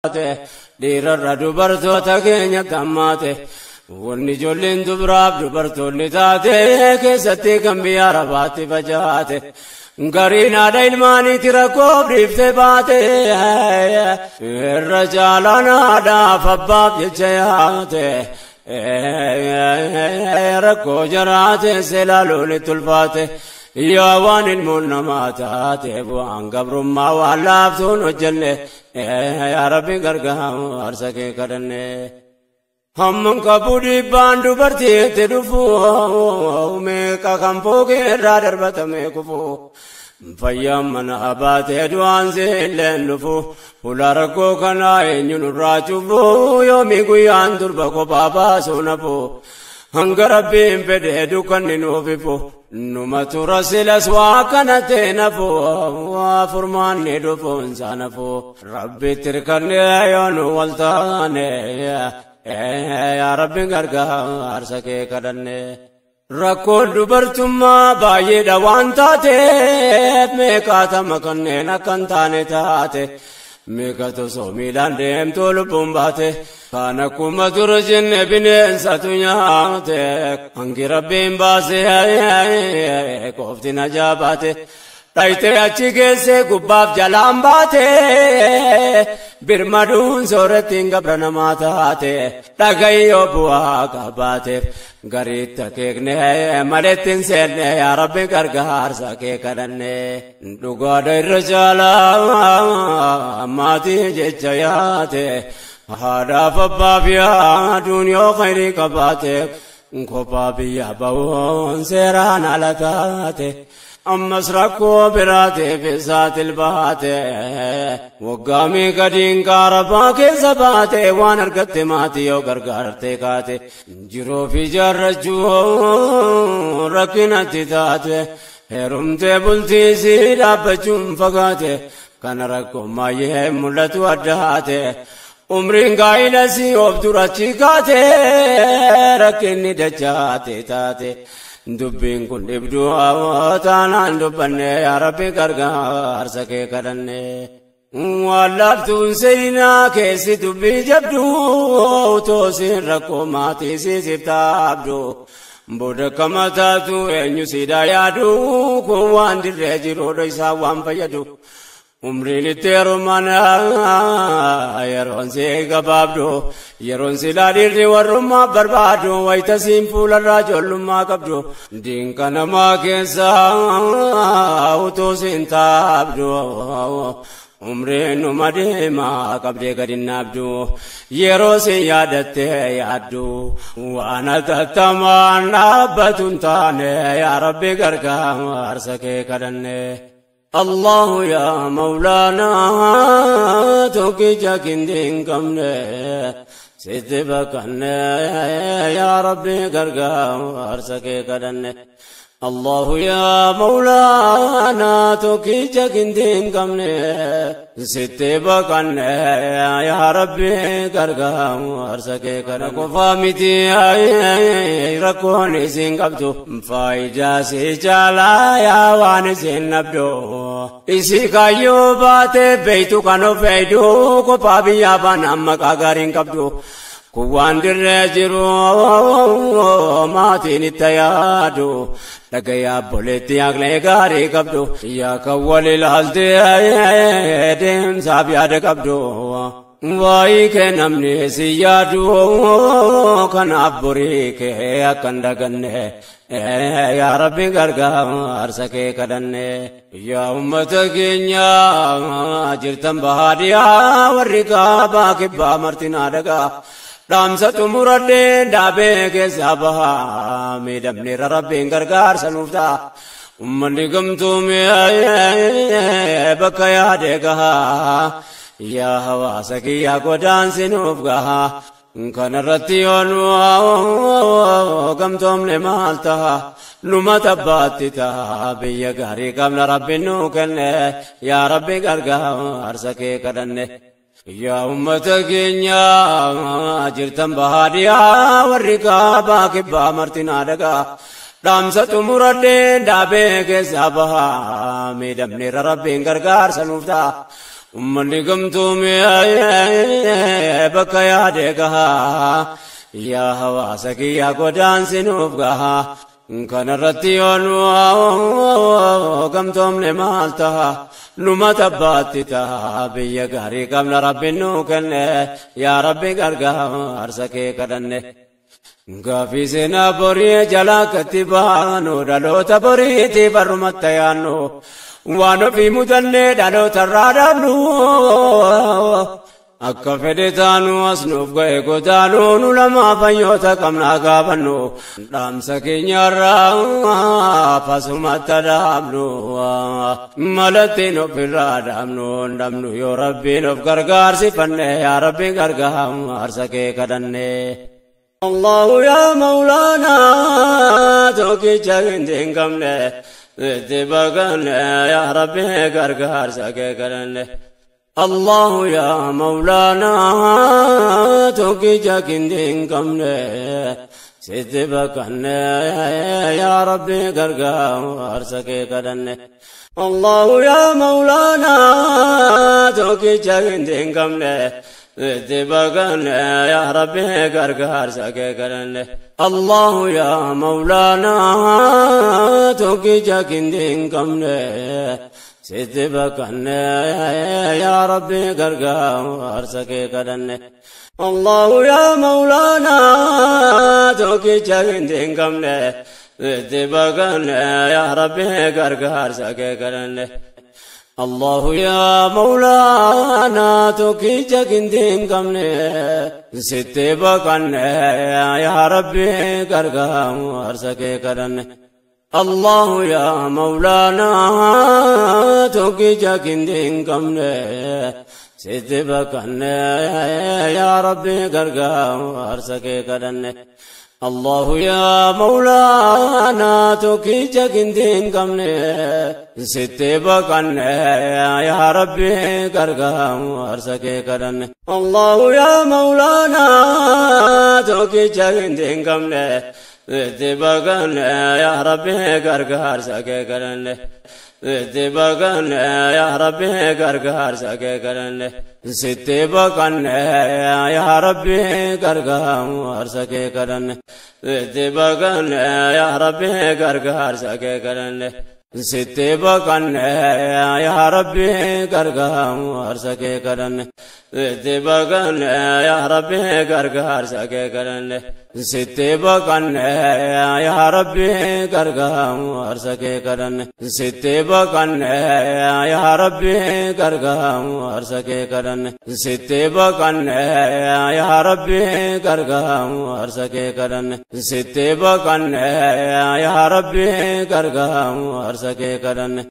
dhiirarra dubartoota keenya gammaate wanni ijoolleen dubaraaf dubartoonni taate keessatti kan biyya arabaatti facaate gariin haadha ilmaaniiti rakkoof dhiiftee baate irra caalaan haadhaaf abbaaf jecha yaate rakkoo jaraate seelaaluun itti ulfaate yaa waan ilmoon namaa taate bu'aan gabrummaa waan laaftuun hojjenne yaa rabbi gargaarsa kee kadhanne hamman qabuu dhiibbaan dubartiitti dhufu meeqa kan fookee irraa darbatame kufu fayyaan mana baatee du'aan seelleen dhufu fuula rakkoo kanaa eenyuun irraa cufu yoomii guyyaan durba kophaa baasuu nafu hanga rabbiin fedhee dukkanni nuuf ifu numa tura silas waa kanatti nafu waa furmaanni dhufuunsa nafu rabbitti hirkannee yoo nu wal taane yaa rabbi gargaarsa kee kadhanne rakkoon dubartummaa baay'eedha waan taateef meeqaatama kanneen akkan taane taate meeqatu soomiidhaan deemtuu lubbuun baate kan akkuma tura jenne bineensatu nyaate hangi rabbiin baase qofti na jaabaate dhayitee achi geessee gubbaaf jalaan baate birmaduun soorettiin gabra namaa taate dhagayyoo bu'aa qabaateef gariitti akeekne malettiin seenne yaa rabbi gargaarsa kee kadhanne dhugaadha irra caalaa maatii jecha yaate haadhaaf abbaaf yaaduun yoo khayrii qabaate kophaa biyya ba'uun seeraan ala taate ammas rakkoo biraateef isaatil baate waggaamii gadiin qaarabaa keessa baate waan argatte maatii yoo gargaarte kaate jiroofi jaarrachuu rakkinatti taate heerumtee bultiisii dhaabbachuun fagaate kana rakkoo maayyee mul'atu addaate umriin gaa'ilasi of durachi kaate rakkinni dachaate taate dubbiin kun dhibduu taanaan dubbanne yaa rabbi gargaarsa kee kadhanne waan laaftuun seenaa keessi dubbii jabduu toosiin rakkoo maatii siisiif taabdu booda kama taatu eenyu siidaa yaadu kun waan dirree jiruudha isaa waan fayyadu umriin itti heerumanaa yeroon si gabaabdu yeroon si laadhiirri warrummaa barbaadu wayitasiin fuularraa ijoollummaa qabdu diinqa namaa keessaa utuu siin taabdu umriin numa deemaa qabdee gadi naabdu yeroo sin yaadattee yaaddu waan atattamaan dhaabbatu hin taane yaa rabbi gargaarsa kee kadhanne الله يا مولانا توكي جاكين دين كمنا ستبكنا يا ربي قرقا وارسكي قدنا الله يا مولانا توكي جاكين دين كمنا ستبكنا يا ربي قرقا وارسكي قدنا كفامتي ركوني سنقبتو فايجا سيجالا يا واني سنبدو isi kayyoo baate beeytu kan of eeydu kophaa biyyaa baan amma qaagaariin qabdu kun waan dirree jiru maatiin itti yaadu dhagayaa boleetti yaaqlee gaarii qabdu yaa kan wal ilaaltee deemsaaf yaada qabdu waa'ee kee namni si yaadu kanaaf borii kee akkan daganne yaa rabbi gargaarsa kee kadhanne yaa ummata keenya jirtan bahaadiyaa warri kaabaa kibbaa martinaa dhagaa dhaamsa xumuradhee dhaabee keessaa bahaa miidhamneerra rabbiin gargaarsa nuuf ta'a ummanni gamtuume bakka yaadee gahaa yaa hawaasa kiyyaa godaansi nuuf gahaa kanarratti yoonu gamtoomne maal taha numa tabbaatti taha biyya gaarii qabna rabbiin nuu kenne yaa rabbi gargaarsa kee kadhanne yaa ummata keenya jirtan bahaadiyaa warri kaabaa kibbaa martinaa dhagaa dhaamsa xumuradhee dhaabee keessaa bahaa miidhamneerra rabbiin gargaarsa nuuf ta'a ummanni gamtuume bakka yaade gaha yaa hawaasa kiyya godaansi nuuf gaha kanarratti yoonu gamtoomne maal taha numa tabbaatti taha biyya gaarii qabna rabbi nuu kenne yaa rabbi gargaarsa kee kadhanne gaafii seenaa borii jalaa katti baanu dhaloota boriiti barrumatti yaannu waan ofii mudannee dhaloota irraa dhaabnu akka fedhe taanu as nuuf ga'e godaanuu nu lamaa fayyoota qabnaa gaafannu dhaamsa keenyarraa fasumatti dhaabnu malattiin ofirraa dhaabnu dhabnu yoo rabbiin of gargaarsifanne yaa rabbi gargaarsa kee kadhanne الله يا مولانا توكي جاكين كمله اتباقنا يا ربي غرغار ساكي كرنه الله يا مولانا توكي جاكين كمله اتباقنا يا ربي غرغار ساكي كرنه الله يا مولانا توكي جاكين كمله اتباقنا يا ربي غرغار ساكي كرنه الله يا مولانا توكي جاكين كمله اتباقنا يا ربي غرغار ساكي كرنه الله يا مولانا توكي جاكين كمله اتباقنا يا ربي غرغار ساكي كرنه الله يا مولانا توكي جاكين كمله ستبقنا يا ربي غرغار ساكي كرنه الله يا مولانا توكي جاكين كمله ستبقنا يا ربي غرغار ساكي كرنه الله يا مولانا توكي جاكين كمله ستبقنا يا ربي غرغار ساكي كرنه الله يا مولانا توكي جاكين كمله اتباقنا يا ربي غرغار ساكي كرنه اتباقنا يا ربي غرغار ساكي كرنه ستبقنا يا ربي غرغار ساكي كرنه اتباقنا يا ربي غرغار ساكي كرنه ستبقنا يا ربي غرغار ساكي كرنه اتباقنا يا ربي غرغار ساكي كرنه ستبقنا يا ربي غرغار ساكي كرنه ستبقنا يا ربي غرغار ساكي كرنه ستبقنا يا ربي غرغار ساكي كرنه ستبقنا يا ربي غرغار ساكي كرنه